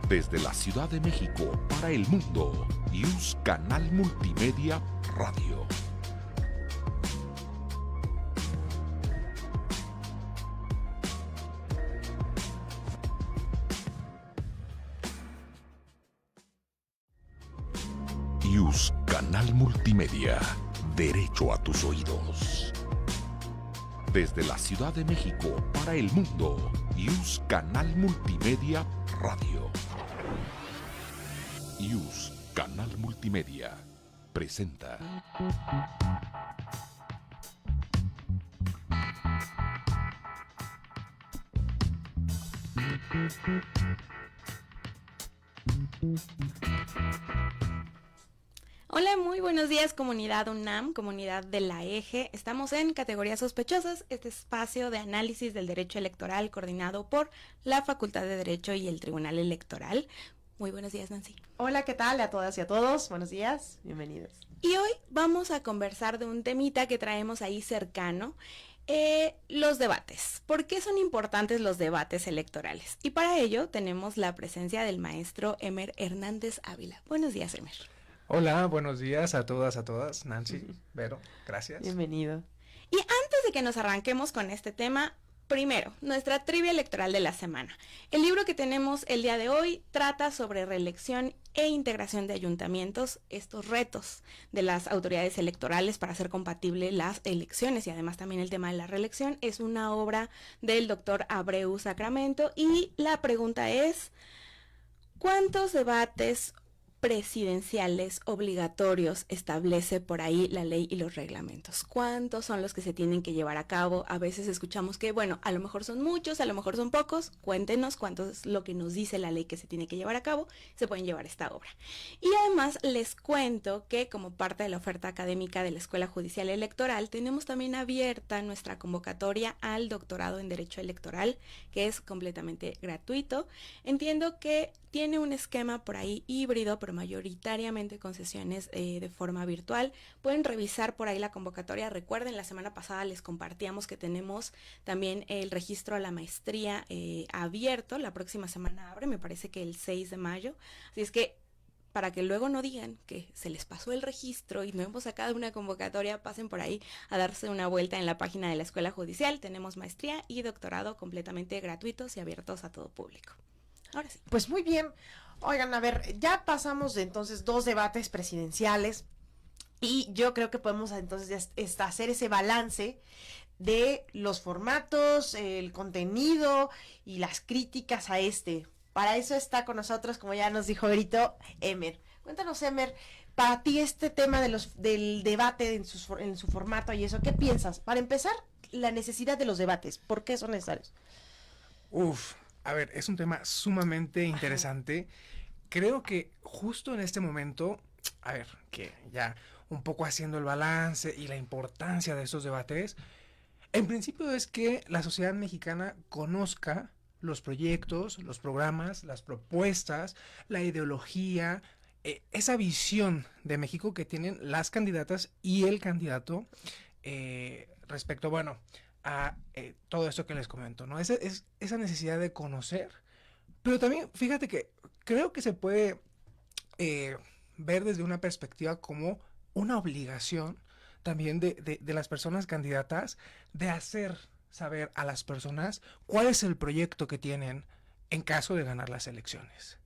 Desde la Ciudad de México para el mundo, Yus Canal Multimedia Radio. Yus Canal Multimedia, derecho a tus oídos. Desde la Ciudad de México para el mundo, Yus Canal Multimedia Radio. Yus Canal Multimedia presenta. Hola, muy buenos días, comunidad UNAM, comunidad de la EGE. Estamos en Categorías Sospechosas, este espacio de análisis del derecho electoral coordinado por la Facultad de Derecho y el Tribunal Electoral. Muy buenos días, Nancy. Hola, ¿qué tal a todas y a todos? Buenos días, bienvenidos. Y hoy vamos a conversar de un temita que traemos ahí cercano, los debates. ¿Por qué son importantes los debates electorales? Y para ello tenemos la presencia del maestro Emer Hernández Ávila. Buenos días, Emer. Hola, buenos días a todas, Nancy, Vero, gracias. Bienvenido. Y antes de que nos arranquemos con este tema, primero, nuestra trivia electoral de la semana. El libro que tenemos el día de hoy trata sobre reelección e integración de ayuntamientos, estos retos de las autoridades electorales para hacer compatibles las elecciones y además también el tema de la reelección. Es una obra del doctor Abreu Sacramento y la pregunta es, ¿cuántos debates presidenciales obligatorios establece por ahí la ley y los reglamentos? ¿Cuántos son los que se tienen que llevar a cabo? A veces escuchamos que, bueno, a lo mejor son muchos, a lo mejor son pocos. Cuéntenos cuánto es lo que nos dice la ley que se tiene que llevar a cabo. Se pueden llevar esta obra. Y además les cuento que como parte de la oferta académica de la Escuela Judicial Electoral, tenemos también abierta nuestra convocatoria al doctorado en Derecho Electoral, que es completamente gratuito. Entiendo que tiene un esquema por ahí híbrido, pero mayoritariamente con sesiones de forma virtual. Pueden revisar por ahí la convocatoria. Recuerden, la semana pasada les compartíamos que tenemos también el registro a la maestría abierto. La próxima semana abre, me parece que el 6 de mayo. Así es que para que luego no digan que se les pasó el registro y no hemos sacado una convocatoria, pasen por ahí a darse una vuelta en la página de la Escuela Judicial. Tenemos maestría y doctorado completamente gratuitos y abiertos a todo público. Ahora sí. Pues muy bien. Oigan, a ver, ya pasamos de entonces 2 debates presidenciales y yo creo que podemos entonces hacer ese balance de los formatos, el contenido y las críticas a este. Para eso está con nosotros, como ya nos dijo Berito, Emer. Cuéntanos, Emer, para ti este tema del debate en su formato y eso, ¿qué piensas? Para empezar, la necesidad de los debates, ¿por qué son necesarios? A ver, es un tema sumamente interesante. Creo que justo en este momento, a ver, que ya un poco haciendo el balance y la importancia de estos debates, en principio es que la sociedad mexicana conozca los proyectos, los programas, las propuestas, la ideología, esa visión de México que tienen las candidatas y el candidato respecto, bueno, a todo esto que les comento, ¿no? Esa necesidad de conocer, pero también fíjate que creo que se puede ver desde una perspectiva como una obligación también de las personas candidatas de hacer saber a las personas cuál es el proyecto que tienen en caso de ganar las elecciones,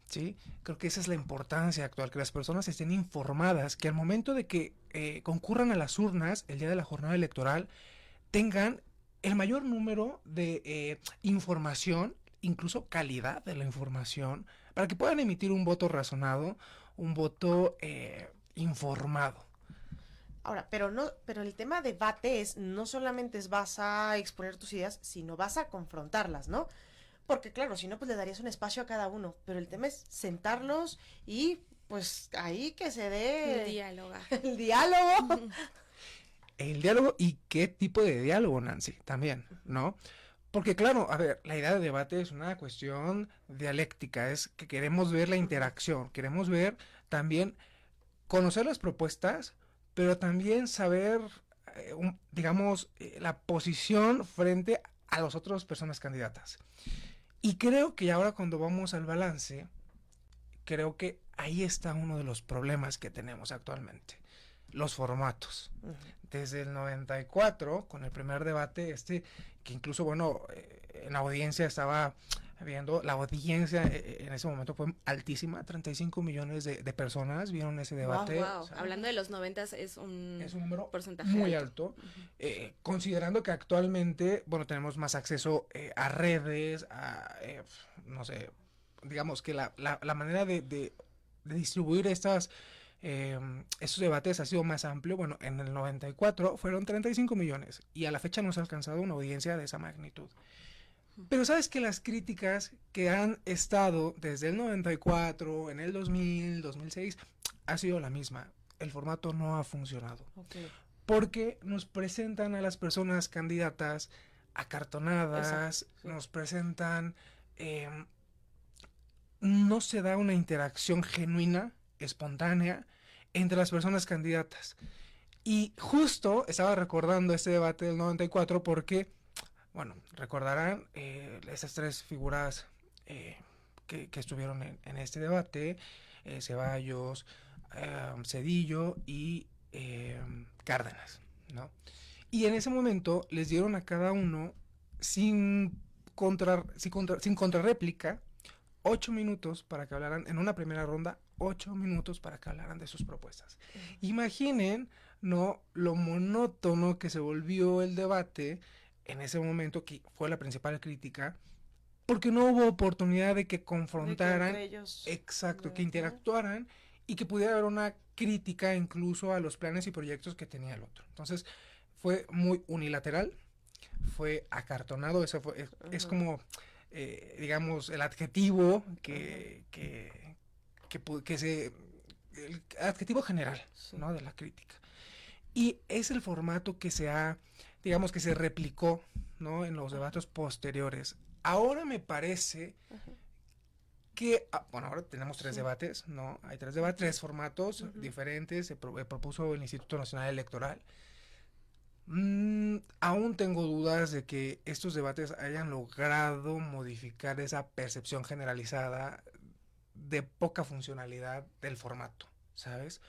¿sí? Creo que esa es la importancia actual, que las personas estén informadas, que al momento de que concurran a las urnas el día de la jornada electoral, tengan el mayor número de información, incluso calidad de la información, para que puedan emitir un voto razonado, un voto informado. Ahora, pero el tema debate es, no solamente vas a exponer tus ideas, sino vas a confrontarlas, ¿no? Porque claro, si no, pues le darías un espacio a cada uno, pero el tema es sentarlos y pues ahí que se dé El diálogo. El diálogo. El diálogo y qué tipo de diálogo, Nancy, también, ¿no? Porque claro, a ver, la idea de debate es una cuestión dialéctica, es que queremos ver la interacción, queremos ver también, conocer las propuestas, pero también saber, digamos, la posición frente a las otras personas candidatas. Y creo que ahora cuando vamos al balance, creo que ahí está uno de los problemas que tenemos actualmente, los formatos. Desde el 94, con el primer debate, que incluso, bueno, en la audiencia estaba viendo, la audiencia en ese momento fue altísima, 35 millones de personas vieron ese debate. Wow. O sea, Hablando de los 90 es un número porcentaje muy alto, considerando que actualmente, bueno, tenemos más acceso a redes, no sé, digamos que la manera de distribuir estos debates ha sido más amplio. Bueno, en el 94 fueron 35 millones y a la fecha no se ha alcanzado una audiencia de esa magnitud. Pero sabes que las críticas que han estado desde el 94, en el 2000, 2006, ha sido la misma. El formato no ha funcionado. Okay. Porque nos presentan a las personas candidatas acartonadas, Exacto, sí. nos presentan... no se da una interacción genuina, espontánea, entre las personas candidatas. Y justo estaba recordando este debate del 94 porque, bueno, recordarán esas tres figuras que estuvieron en este debate, Ceballos, Zedillo y Cárdenas, ¿no? Y en ese momento les dieron a cada uno, sin contrarréplica, 8 minutos para que hablaran, en una primera ronda, 8 minutos para que hablaran de sus propuestas. Imaginen, ¿no?, lo monótono que se volvió el debate en ese momento, que fue la principal crítica, porque no hubo oportunidad de que confrontaran, de que ellos, exacto, que interactuaran y que pudiera haber una crítica incluso a los planes y proyectos que tenía el otro. Entonces, fue muy unilateral, fue acartonado, eso fue, es como... digamos, el adjetivo el adjetivo general, sí, ¿no?, de la crítica. Y es el formato que digamos, que se replicó, ¿no?, en los debates posteriores. Ahora me parece que, bueno, ahora tenemos 3 debates, ¿no? Hay 3 debates, 3 formatos diferentes, se propuso el Instituto Nacional Electoral. Aún tengo dudas de que estos debates hayan logrado modificar esa percepción generalizada de poca funcionalidad del formato, ¿sabes?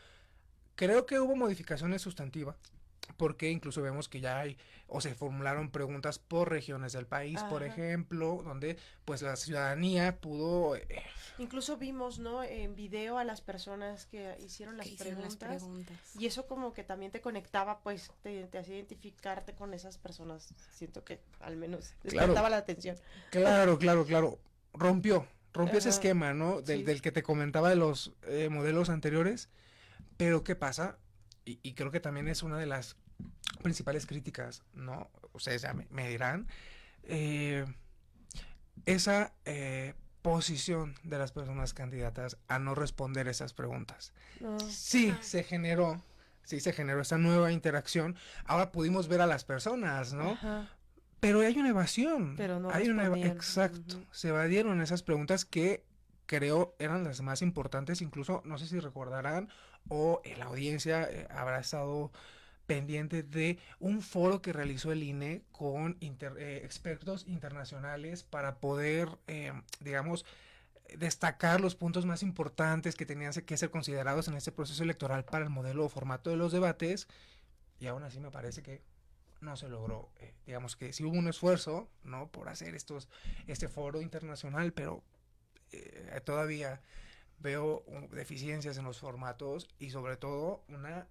Creo que hubo modificaciones sustantivas, porque incluso vemos que ya hay, o se formularon preguntas por regiones del país, por ejemplo, donde pues la ciudadanía pudo... Incluso vimos, ¿no?, en video a las personas que hicieron las preguntas, y eso como que también te conectaba, pues te hacía identificarte con esas personas. Siento que al menos despertaba la atención. Claro. Rompió ese esquema, ¿no?, del que te comentaba de los modelos anteriores. Pero ¿qué pasa? Y creo que también es una de las principales críticas, ¿no? Ustedes ya me dirán. Esa posición de las personas candidatas a no responder esas preguntas. Sí se generó esa nueva interacción. Ahora pudimos ver a las personas, ¿no? Pero hay una evasión. Pero no hay respondían. Exacto. Se evadieron esas preguntas que creo eran las más importantes. Incluso, no sé si recordarán, o la audiencia habrá estado pendiente de un foro que realizó el INE con expertos internacionales para poder, digamos, destacar los puntos más importantes que tenían que ser considerados en este proceso electoral para el modelo o formato de los debates, y aún así me parece que no se logró. Digamos que sí hubo un esfuerzo, ¿no?, por hacer este foro internacional, pero todavía veo deficiencias en los formatos y sobre todo una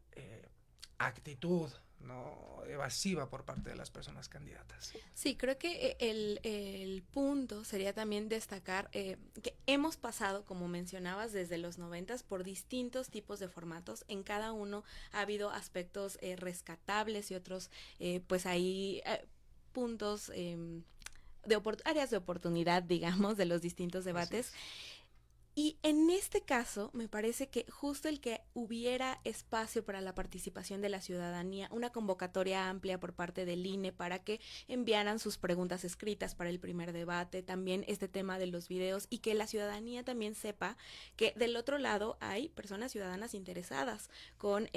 actitud, ¿no?, evasiva por parte de las personas candidatas. Sí, creo que el punto sería también destacar que hemos pasado, como mencionabas, desde los 90 por distintos tipos de formatos. En cada uno ha habido aspectos rescatables y otros, pues ahí puntos áreas de oportunidad, digamos, de los distintos debates. Y en este caso, me parece que justo el que hubiera espacio para la participación de la ciudadanía, una convocatoria amplia por parte del INE para que enviaran sus preguntas escritas para el primer debate, también este tema de los videos, y que la ciudadanía también sepa que del otro lado hay personas ciudadanas interesadas con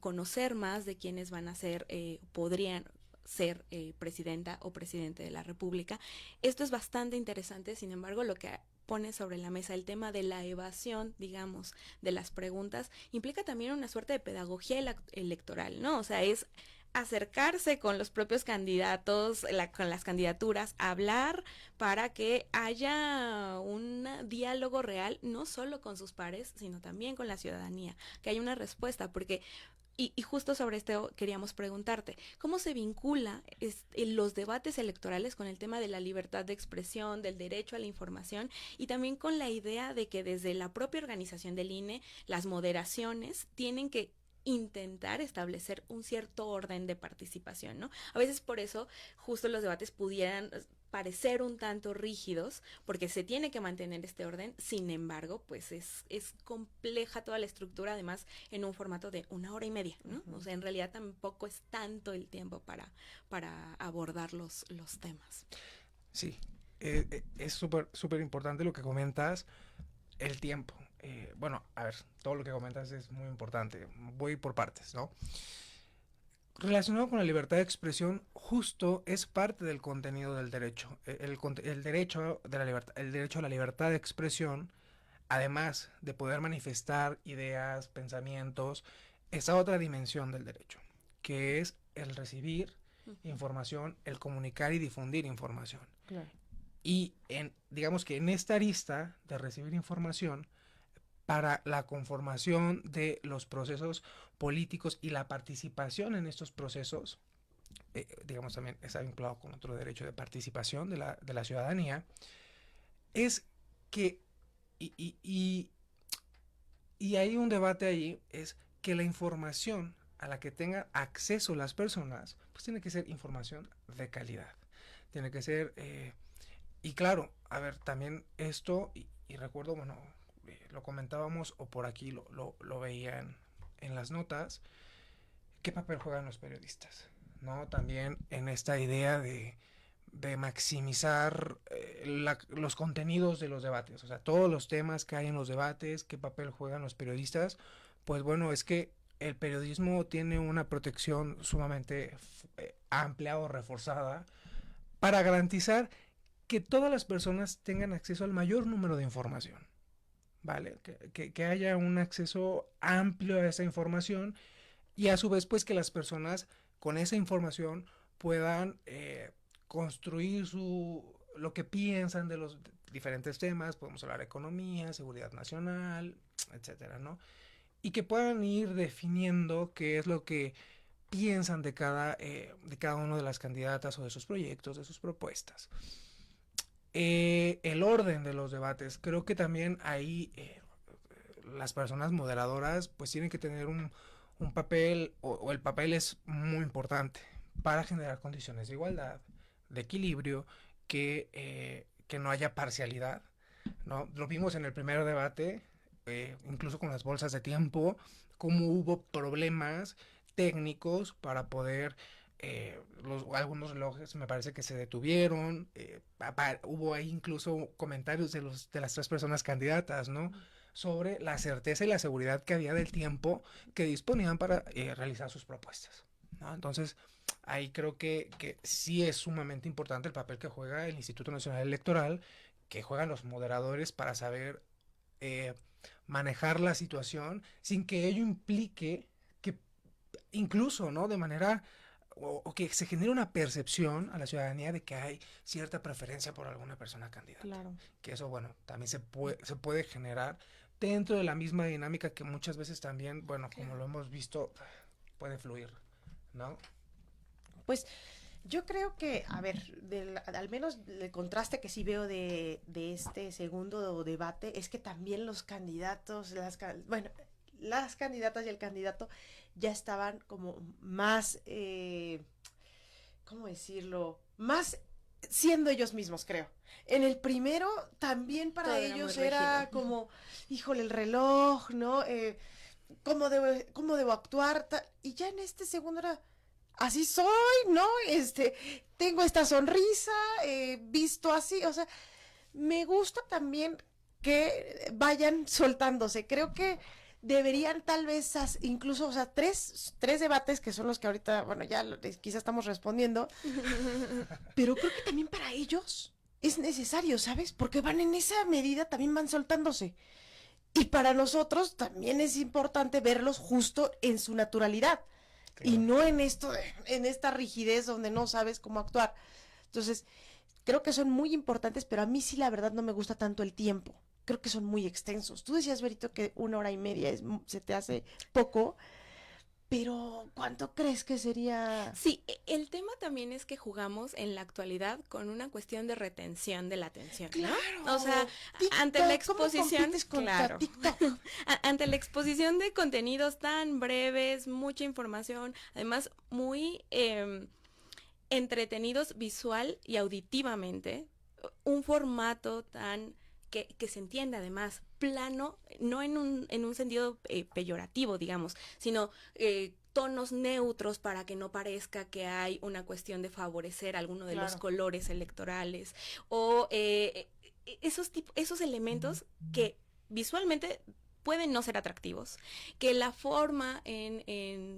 conocer más de quiénes van a ser, podrían ser presidenta o presidente de la República. Esto es bastante interesante, sin embargo, lo que pone sobre la mesa el tema de la evasión, digamos, de las preguntas, implica también una suerte de pedagogía electoral, ¿no? O sea, es acercarse con los propios candidatos, con las candidaturas, hablar para que haya un diálogo real, no solo con sus pares, sino también con la ciudadanía, que haya una respuesta, porque y justo sobre esto queríamos preguntarte, ¿cómo se vincula los debates electorales con el tema de la libertad de expresión, del derecho a la información y también con la idea de que desde la propia organización del INE, las moderaciones tienen que intentar establecer un cierto orden de participación, ¿no? A veces por eso justo los debates pudieran parecer un tanto rígidos, porque se tiene que mantener este orden, sin embargo, pues es compleja toda la estructura, además en un formato de 1 hora y media, ¿no? O sea, en realidad tampoco es tanto el tiempo para abordar los temas. Sí, es súper importante lo que comentas, el tiempo. Bueno, a ver, todo lo que comentas es muy importante. Voy por partes, ¿no? Relacionado con la libertad de expresión, justo es parte del contenido del derecho. El derecho de la libertad, el derecho a la libertad de expresión, además de poder manifestar ideas, pensamientos, esa otra dimensión del derecho, que es el recibir información, el comunicar y difundir información. Claro. Y digamos que en esta arista de recibir información, para la conformación de los procesos políticos y la participación en estos procesos, digamos también está vinculado con otro derecho de participación de la ciudadanía, es que, y hay un debate ahí, es que la información a la que tengan acceso las personas, pues tiene que ser información de calidad, tiene que ser, y claro, a ver, también esto, y recuerdo, bueno, lo comentábamos o por aquí lo veía en las notas, ¿qué papel juegan los periodistas? ¿No? También en esta idea de maximizar los contenidos de los debates, o sea, todos los temas que hay en los debates, ¿qué papel juegan los periodistas? Pues bueno, es que el periodismo tiene una protección sumamente amplia o reforzada para garantizar que todas las personas tengan acceso al mayor número de información. ¿Vale? Que haya un acceso amplio a esa información y a su vez pues que las personas con esa información puedan construir lo que piensan de los diferentes temas, podemos hablar de economía, seguridad nacional, etcétera, ¿no? Y que puedan ir definiendo qué es lo que piensan de cada una de las candidatas o de sus proyectos, de sus propuestas. El orden de los debates, creo que también ahí las personas moderadoras pues tienen que tener un papel, o el papel es muy importante para generar condiciones de igualdad, de equilibrio, que no haya parcialidad, ¿no? Lo vimos en el primer debate, incluso con las bolsas de tiempo, cómo hubo problemas técnicos para poder algunos relojes me parece que se detuvieron, hubo ahí incluso comentarios de las 3 personas candidatas, ¿no? Sobre la certeza y la seguridad que había del tiempo que disponían para realizar sus propuestas, ¿no? Entonces, ahí creo que sí es sumamente importante el papel que juega el Instituto Nacional Electoral, que juegan los moderadores para saber manejar la situación sin que ello implique que incluso, ¿no? De manera o que se genere una percepción a la ciudadanía de que hay cierta preferencia por alguna persona candidata. Claro. Que eso, bueno, también se puede generar dentro de la misma dinámica que muchas veces también, bueno, como lo hemos visto, puede fluir, ¿no? Pues yo creo que, a ver, al menos el contraste que sí veo de este segundo debate es que también los candidatos, las candidatas y el candidato ya estaban como más, ¿cómo decirlo? Más siendo ellos mismos, creo. En el primero también para Todo ellos era era como, híjole, el reloj, ¿no? ¿Cómo debo actuar? Y ya en este segundo era, así soy, ¿no? Tengo esta sonrisa, visto así, o sea, me gusta también que vayan soltándose. Creo que deberían tal vez incluso, o sea, tres debates que son los que ahorita, bueno, ya quizás estamos respondiendo, pero creo que también para ellos es necesario, ¿sabes? Porque van en esa medida, también van soltándose. Y para nosotros también es importante verlos justo en su naturalidad. Claro. Y no en en esta rigidez donde no sabes cómo actuar. Entonces, creo que son muy importantes, pero a mí sí la verdad no me gusta tanto el tiempo. Creo que son muy extensos. Tú decías, Berito, que 1 hora y media se te hace poco, pero ¿cuánto crees que sería? Sí, el tema también es que jugamos en la actualidad con una cuestión de retención de la atención, ¿no? Claro. O sea, TikTok, ante la exposición, claro, TikTok. Ante la exposición de contenidos tan breves, mucha información, además muy entretenidos visual y auditivamente, un formato tan que se entiende además plano, no en un sentido peyorativo, digamos, sino tonos neutros para que no parezca que hay una cuestión de favorecer alguno de los colores electorales o esos elementos que visualmente pueden no ser atractivos, que la forma en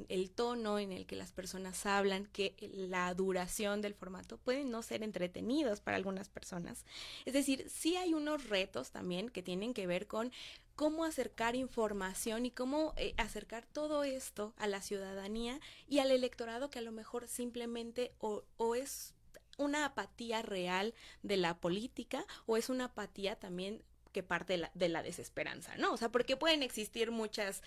el tono en el que las personas hablan, que la duración del formato pueden no ser entretenidos para algunas personas. Es decir, sí hay unos retos también que tienen que ver con cómo acercar información y cómo acercar todo esto a la ciudadanía y al electorado que a lo mejor simplemente o es una apatía real de la política o es una apatía también que parte de la desesperanza, ¿no? O sea, porque pueden existir muchas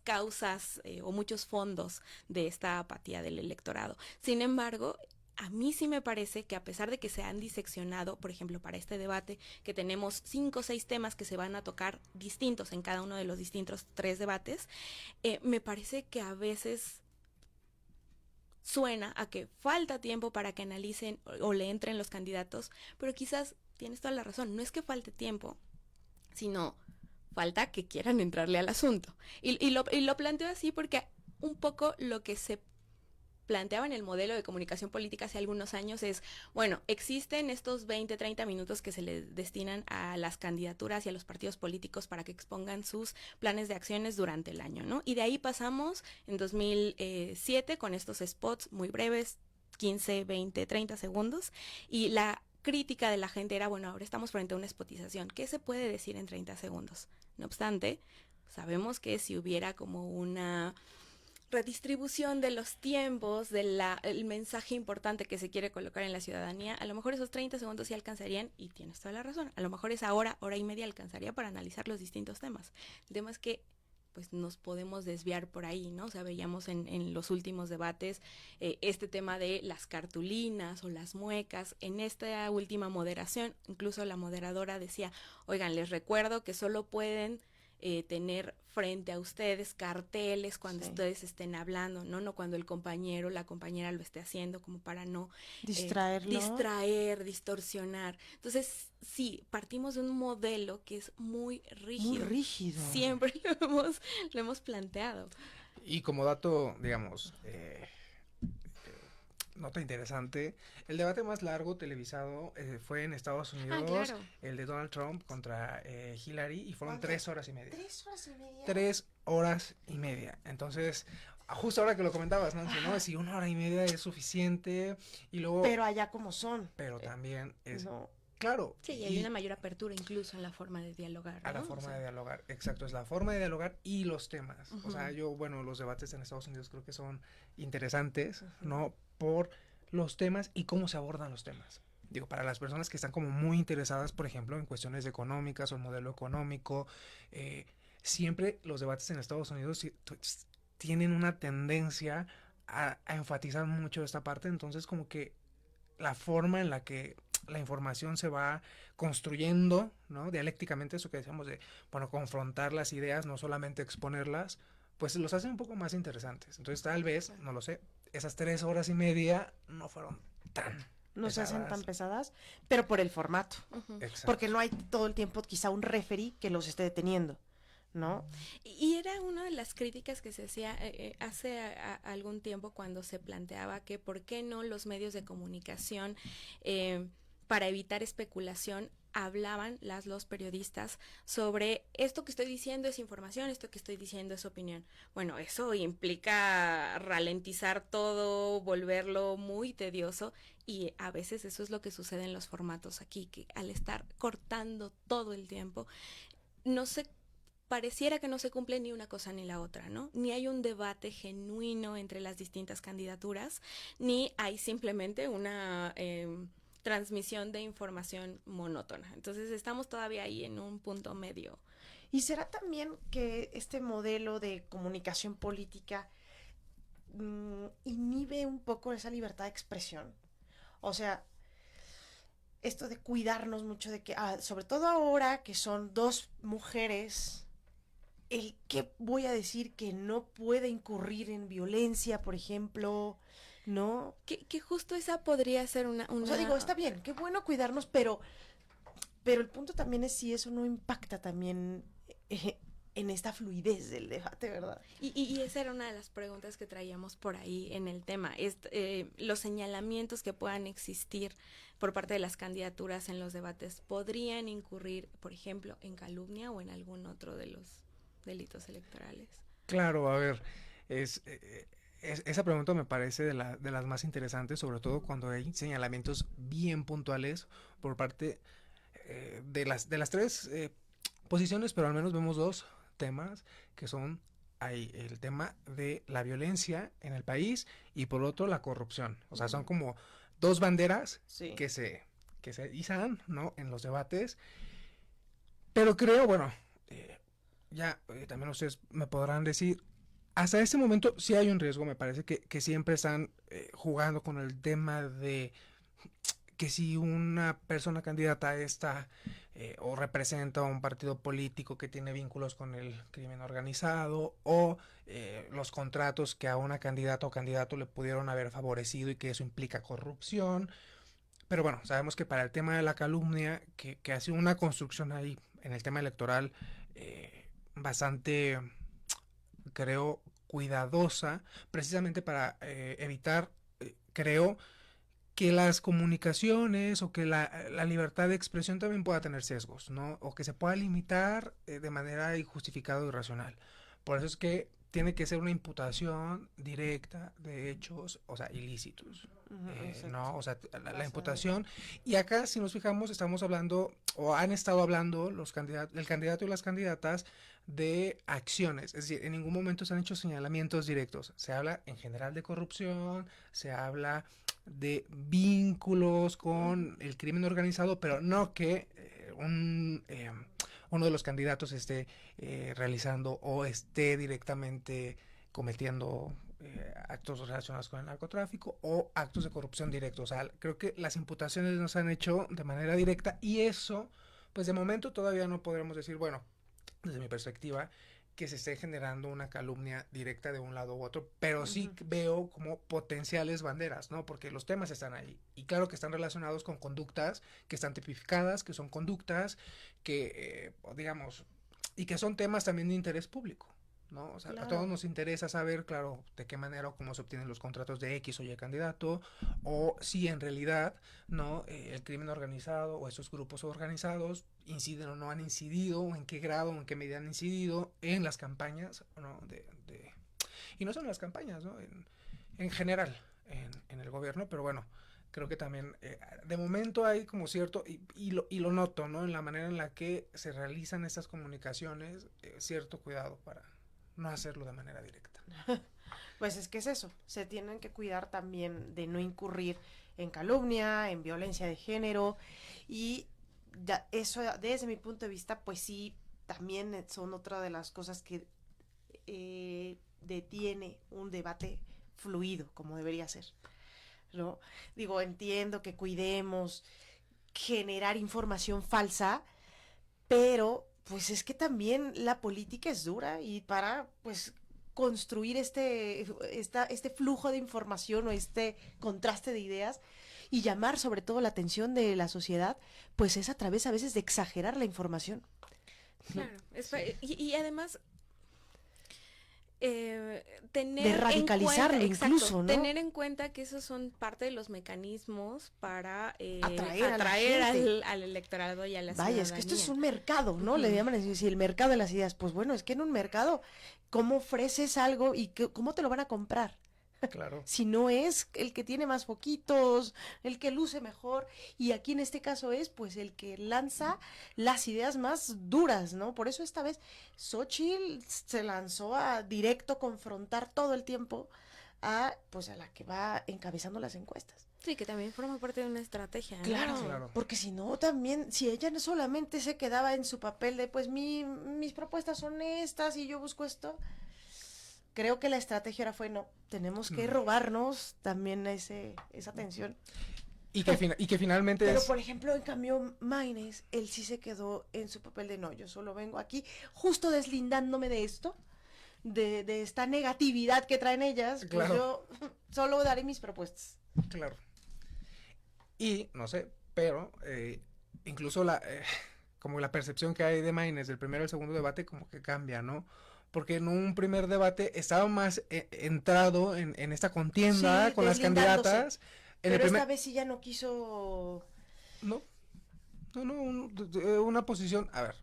causas o muchos fondos de esta apatía del electorado. Sin embargo, a mí sí me parece que a pesar de que se han diseccionado, por ejemplo, para este debate, que tenemos 5 o 6 temas que se van a tocar distintos en cada uno de los distintos 3 debates, me parece que a veces suena a que falta tiempo para que analicen o le entren los candidatos, pero quizás tienes toda la razón, no es que falte tiempo, sino falta que quieran entrarle al asunto. Y lo planteo así porque un poco lo que se planteaba en el modelo de comunicación política hace algunos años es, bueno, existen estos 20, 30 minutos que se le destinan a las candidaturas y a los partidos políticos para que expongan sus planes de acciones durante el año, ¿no? Y de ahí pasamos en 2007 con estos spots muy breves, 15, 20, 30 segundos, y la crítica de la gente era, bueno, ahora estamos frente a una spotización. ¿Qué se puede decir en 30 segundos? No obstante, sabemos que si hubiera como una redistribución de los tiempos, el mensaje importante que se quiere colocar en la ciudadanía, a lo mejor esos 30 segundos sí alcanzarían, y tienes toda la razón, a lo mejor esa hora y media alcanzaría para analizar los distintos temas. El tema es que pues nos podemos desviar por ahí, ¿no? O sea, veíamos en los últimos debates este tema de las cartulinas o las muecas. En esta última moderación, incluso la moderadora decía, oigan, les recuerdo que solo pueden tener frente a ustedes carteles cuando ustedes estén hablando, no cuando el compañero, la compañera lo esté haciendo, como para no distraer, distorsionar. Entonces, sí, partimos de un modelo que es muy rígido. Muy rígido. Siempre lo hemos planteado. Y como dato, digamos, nota interesante, el debate más largo televisado fue en Estados Unidos, claro. El de Donald Trump contra Hillary, y fueron 3 horas y media. 3 horas y media. 3 horas y media. Entonces, justo ahora que lo comentabas, Nancy, ¿no? Si 1 hora y media es suficiente, y luego... Pero allá como son. Pero también es... No. Claro. Sí, y hay una mayor apertura incluso en la forma de dialogar, ¿no? A la forma de dialogar, exacto, es la forma de dialogar y los temas. O sea, los debates en Estados Unidos creo que son interesantes, ¿no? Por los temas y cómo se abordan los temas. Digo, para las personas que están como muy interesadas, por ejemplo, en cuestiones económicas o el modelo económico, siempre los debates en Estados Unidos tienen una tendencia a enfatizar mucho esta parte, entonces como que la forma en la que la información se va construyendo, ¿no? Dialécticamente, eso que decíamos de, bueno, confrontar las ideas, no solamente exponerlas, pues los hace un poco más interesantes. Entonces, tal vez, no lo sé, esas 3 horas y media no fueron tan no pesadas. Se hacen tan pesadas, pero por el formato. Porque no hay todo el tiempo quizá un referee que los esté deteniendo, ¿no? Y era una de las críticas que se hacía hace algún tiempo cuando se planteaba que por qué no los medios de comunicación para evitar especulación hablaban los periodistas sobre esto que estoy diciendo es información, esto que estoy diciendo es opinión. Bueno, eso implica ralentizar todo, volverlo muy tedioso, y a veces eso es lo que sucede en los formatos aquí, que al estar cortando todo el tiempo, no se pareciera que no se cumple ni una cosa ni la otra, ¿no? Ni hay un debate genuino entre las distintas candidaturas, ni hay simplemente una transmisión de información monótona. Entonces estamos todavía ahí en un punto medio. ¿Y será también que este modelo de comunicación política inhibe un poco esa libertad de expresión? O sea, esto de cuidarnos mucho de que, sobre todo ahora que son dos mujeres, el qué voy a decir que no puede incurrir en violencia, por ejemplo, ¿no? Que justo esa podría ser una... O sea, digo, está bien, qué bueno cuidarnos, pero el punto también es si eso no impacta también en esta fluidez del debate, ¿verdad? Y esa era una de las preguntas que traíamos por ahí en el tema, los señalamientos que puedan existir por parte de las candidaturas en los debates podrían incurrir, por ejemplo, en calumnia o en algún otro de los delitos electorales. Claro, a ver, esa pregunta me parece de las más interesantes, sobre todo cuando hay señalamientos bien puntuales por parte de las tres posiciones, pero al menos vemos dos temas que son hay el tema de la violencia en el país y por otro la corrupción. O sea, son como dos banderas que se izan, ¿no?, en los debates. Pero creo, bueno, también ustedes me podrán decir, hasta este momento sí hay un riesgo, me parece que siempre están jugando con el tema de que si una persona candidata está o representa a un partido político que tiene vínculos con el crimen organizado o los contratos que a una candidata o candidato le pudieron haber favorecido y que eso implica corrupción. Pero bueno, sabemos que para el tema de la calumnia, que ha sido una construcción ahí en el tema electoral bastante, creo, cuidadosa, precisamente para evitar, creo, que las comunicaciones o que la libertad de expresión también pueda tener sesgos, ¿no? O que se pueda limitar de manera injustificada o irracional. Por eso es que tiene que ser una imputación directa de hechos, o sea, ilícitos, ¿no? O sea, la imputación. Y acá, si nos fijamos, estamos hablando, o han estado hablando el candidato y las candidatas de acciones. Es decir, en ningún momento se han hecho señalamientos directos. Se habla en general de corrupción, se habla de vínculos con el crimen organizado, pero no que uno de los candidatos esté realizando o esté directamente cometiendo actos relacionados con el narcotráfico o actos de corrupción directos. O sea, creo que las imputaciones no se han hecho de manera directa y eso, pues de momento todavía no podremos decir, bueno, desde mi perspectiva, que se esté generando una calumnia directa de un lado u otro, pero sí veo como potenciales banderas, ¿no? Porque los temas están ahí. Y claro que están relacionados con conductas que están tipificadas, que son conductas que, digamos, y que son temas también de interés público, ¿no? O sea, a todos nos interesa saber, claro, de qué manera o cómo se obtienen los contratos de X o Y candidato, o si en realidad, ¿no?, el crimen organizado o esos grupos organizados inciden o no han incidido, o en qué grado o en qué medida han incidido en las campañas, ¿no? Y no solo en las campañas, ¿no?, en general, en el gobierno, pero bueno, creo que también de momento hay como cierto, y lo noto, ¿no?, en la manera en la que se realizan estas comunicaciones, cierto cuidado para no hacerlo de manera directa. Pues es que es eso, se tienen que cuidar también de no incurrir en calumnia, en violencia de género, y eso desde mi punto de vista, pues sí, también son otra de las cosas que detiene un debate fluido, como debería ser, ¿no? Digo, entiendo que cuidemos generar información falsa, pero pues es que también la política es dura y para pues construir este flujo de información o este contraste de ideas y llamar sobre todo la atención de la sociedad, pues es a través a veces de exagerar la información. Claro, y además tener de radicalizarlo en cuenta, incluso, exacto, ¿no? tener en cuenta que esos Radicalizarlo incluso, ¿no? tener en cuenta que esos son parte de los mecanismos para Atraer a la atraer gente. al electorado y a la Vaya, es que esto es ciudadanía. un mercado, ¿no? Le Ujú. llaman así, si el mercado de las ideas, pues bueno, es que en un mercado, ¿cómo ofreces algo y cómo te lo van a comprar? Claro. Si no es el que tiene más foquitos, el que luce mejor, y aquí en este caso es pues el que lanza las ideas más duras, ¿no? Por eso esta vez Xochitl se lanzó a directo confrontar todo el tiempo a pues a la que va encabezando las encuestas. Sí, que también forma parte de una estrategia, ¿no? Claro, Claro. porque si no también, si ella no solamente se quedaba en su papel de pues mis propuestas son estas y yo busco esto, creo que la estrategia ahora fue no, tenemos que robarnos también esa atención. Y que finalmente Pero es... por ejemplo, en cambio, Maynes, él sí se quedó en su papel de no, yo solo vengo aquí justo deslindándome de esto, de esta negatividad que traen ellas, pues Claro. yo solo daré mis propuestas. Claro. Y, no sé, pero incluso como la percepción que hay de Maynes del primero al segundo debate como que cambia, ¿no? Porque en un primer debate estaba más entrado en esta contienda Sí, con las deslindándose. candidatas. En el Pero primer... esta vez sí ya no quiso. No, una posición, a ver,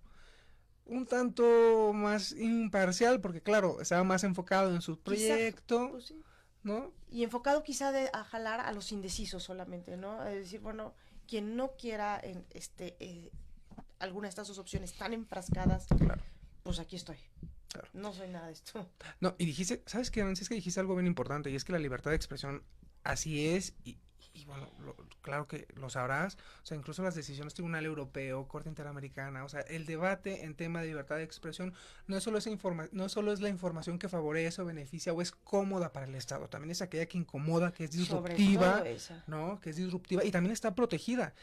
un tanto más imparcial, porque claro, estaba más enfocado en su Quizá, proyecto, pues sí. ¿no? Y enfocado quizá a jalar a los indecisos solamente, ¿no? A decir, bueno, quien no quiera alguna de estas dos opciones tan enfrascadas, Claro, pues aquí estoy. claro. No soy nada de esto. No, y dijiste, ¿sabes qué, Nancy? Es que dijiste algo bien importante, y es que la libertad de expresión así es, y bueno, claro que lo sabrás, o sea, incluso las decisiones Tribunal Europeo, Corte Interamericana, o sea, el debate en tema de libertad de expresión no es solo no solo es la información que favorece o beneficia o es cómoda para el Estado, también es aquella que incomoda, que es Sobre disruptiva, todo esa. ¿no? Que es disruptiva y también está protegida.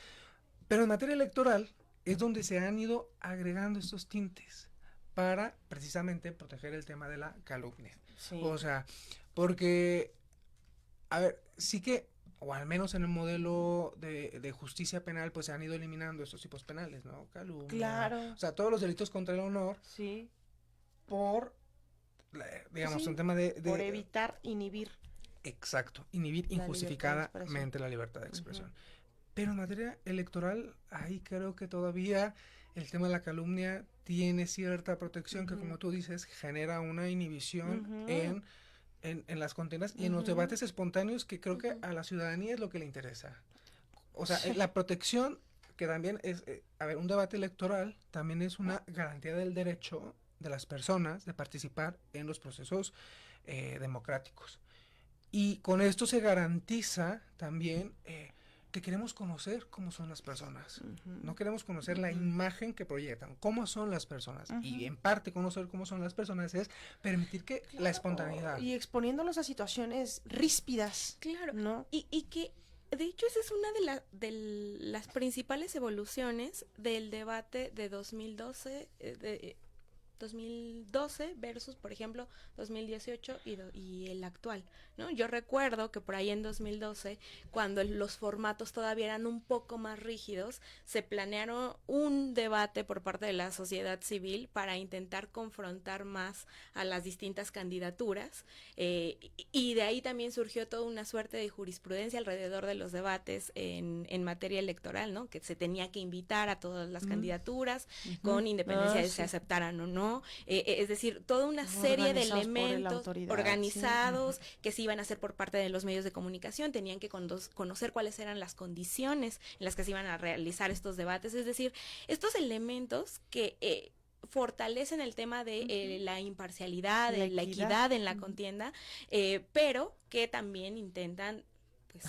Pero en materia electoral es donde se han ido agregando estos tintes para precisamente proteger el tema de la calumnia. Sí. O sea, porque, a ver, sí que, o al menos en el modelo de justicia penal, pues se han ido eliminando estos tipos penales, ¿no? Calumnia. Claro. O sea, todos los delitos contra el honor Sí. por, digamos, Sí, un tema de... por evitar inhibir. Exacto, inhibir La injustificadamente la libertad de expresión. Pero en materia electoral, ahí creo que todavía el tema de la calumnia tiene cierta protección que, como tú dices, genera una inhibición en las contiendas y en los debates espontáneos que creo que a la ciudadanía es lo que le interesa. O sea, la protección que también es, a ver, un debate electoral también es una garantía del derecho de las personas de participar en los procesos democráticos. Y con esto se garantiza también que queremos conocer cómo son las personas. No queremos conocer la imagen que proyectan, cómo son las personas. Y en parte conocer cómo son las personas es permitir que la espontaneidad. Y exponiéndolos a situaciones ríspidas. Claro. ¿No? Y que, de hecho, esa es una de las principales evoluciones del debate de 2012 versus, por ejemplo, 2018 y el actual, ¿no? Yo recuerdo que por ahí en 2012, cuando los formatos todavía eran un poco más rígidos, se planearon un debate por parte de la sociedad civil para intentar confrontar más a las distintas candidaturas, y de ahí también surgió toda una suerte de jurisprudencia alrededor de los debates en materia electoral, ¿no? Que se tenía que invitar a todas las candidaturas, con independencia de si se aceptaran o no. Es decir, toda una serie de elementos organizados que se iban a hacer por parte de los medios de comunicación, tenían que conocer cuáles eran las condiciones en las que se iban a realizar estos debates, es decir, estos elementos que fortalecen el tema de la imparcialidad, de la equidad en la contienda, pero que también intentan pues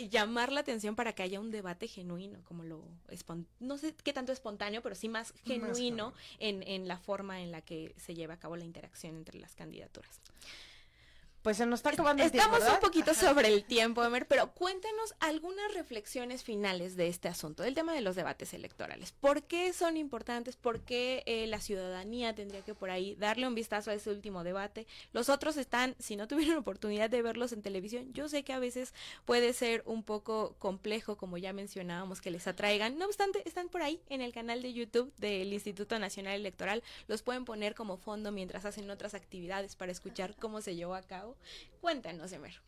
llamar la atención para que haya un debate genuino, como no sé qué tanto espontáneo, pero sí más genuino en la forma en la que se lleva a cabo la interacción entre las candidaturas. Pues se nos está acabando el tiempo, Estamos ¿verdad? un poquito sobre el tiempo, Emer, pero cuéntanos algunas reflexiones finales de este asunto, del tema de los debates electorales. ¿Por qué son importantes? ¿Por qué la ciudadanía tendría que por ahí darle un vistazo a ese último debate? Los otros están, si no tuvieron oportunidad de verlos en televisión, yo sé que a veces puede ser un poco complejo, como ya mencionábamos, que les atraigan. No obstante, están por ahí en el canal de YouTube del Instituto Nacional Electoral. Los pueden poner como fondo mientras hacen otras actividades para escuchar cómo se llevó a cabo. Cuéntanos, Emer.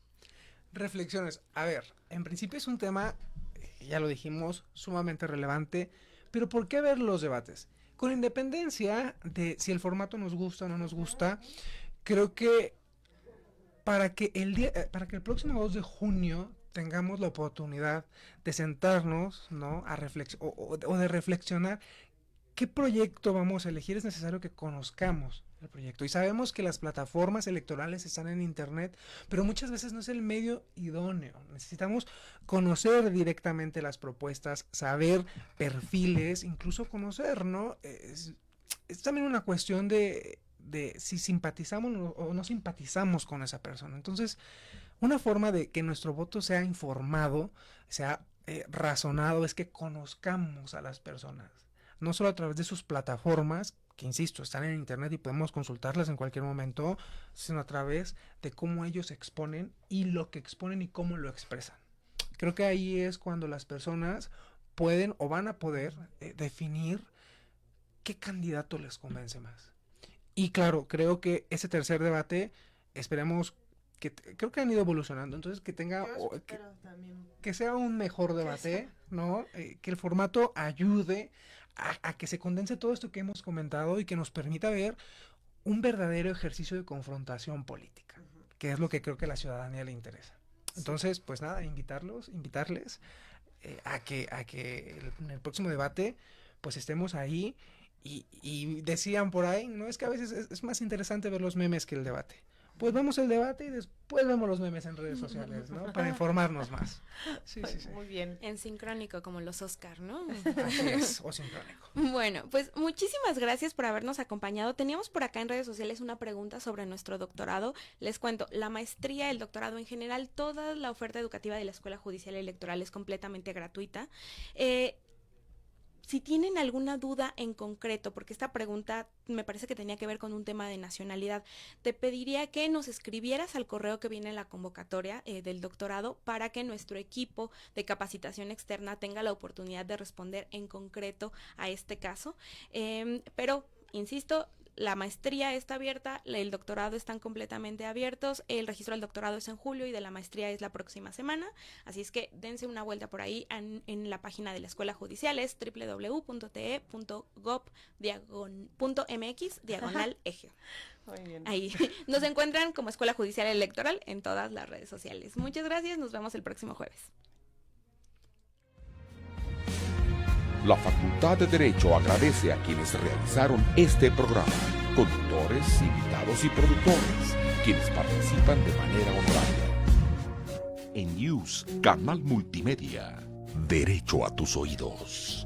Reflexiones. A ver, en principio es un tema, ya lo dijimos, sumamente relevante, pero ¿por qué ver los debates? Con independencia de si el formato nos gusta o no nos gusta, creo que para que el próximo 2 de junio tengamos la oportunidad de sentarnos, ¿no? O de reflexionar qué proyecto vamos a elegir, es necesario que conozcamos el proyecto. Y sabemos que las plataformas electorales están en internet, pero muchas veces no es el medio idóneo. Necesitamos conocer directamente las propuestas, saber perfiles, incluso conocer, ¿no? Es también una cuestión de si simpatizamos o no simpatizamos con esa persona. Entonces, una forma de que nuestro voto sea informado, sea razonado, es que conozcamos a las personas. No solo a través de sus plataformas, que insisto, están en internet y podemos consultarlas en cualquier momento, sino a través de cómo ellos exponen y lo que exponen y cómo lo expresan. Creo que ahí es cuando las personas pueden o van a poder definir qué candidato les convence más. Y claro, creo que ese tercer debate, esperemos creo que han ido evolucionando, entonces que tenga que sea un mejor debate, ¿no? Que el formato ayude a que se condense todo esto que hemos comentado y que nos permita ver un verdadero ejercicio de confrontación política, que es lo que creo que a la ciudadanía le interesa. Entonces, pues nada, invitarles a que en el próximo debate pues estemos ahí y decían por ahí, no, es que a veces es más interesante ver los memes que el debate. Pues vemos el debate y después vemos los memes en redes sociales, ¿no? Para informarnos más. Sí. Muy bien. En sincrónico, como los Oscar, ¿no? Así es, o sincrónico. Bueno, pues muchísimas gracias por habernos acompañado. Teníamos por acá en redes sociales una pregunta sobre nuestro doctorado. Les cuento, la maestría, el doctorado en general, toda la oferta educativa de la Escuela Judicial Electoral es completamente gratuita. Si tienen alguna duda en concreto, porque esta pregunta me parece que tenía que ver con un tema de nacionalidad, te pediría que nos escribieras al correo que viene en la convocatoria del doctorado para que nuestro equipo de capacitación externa tenga la oportunidad de responder en concreto a este caso. Pero, insisto, la maestría está abierta, el doctorado están completamente abiertos, el registro del doctorado es en julio y de la maestría es la próxima semana, así es que dense una vuelta por ahí en la página de la Escuela Judicial, es www.te.gov.mx/EGE. Muy bien. Ahí nos encuentran como Escuela Judicial Electoral en todas las redes sociales. Muchas gracias, nos vemos el próximo jueves. La Facultad de Derecho agradece a quienes realizaron este programa, conductores, invitados y productores, quienes participan de manera honoraria. En News, Canal Multimedia, Derecho a tus oídos.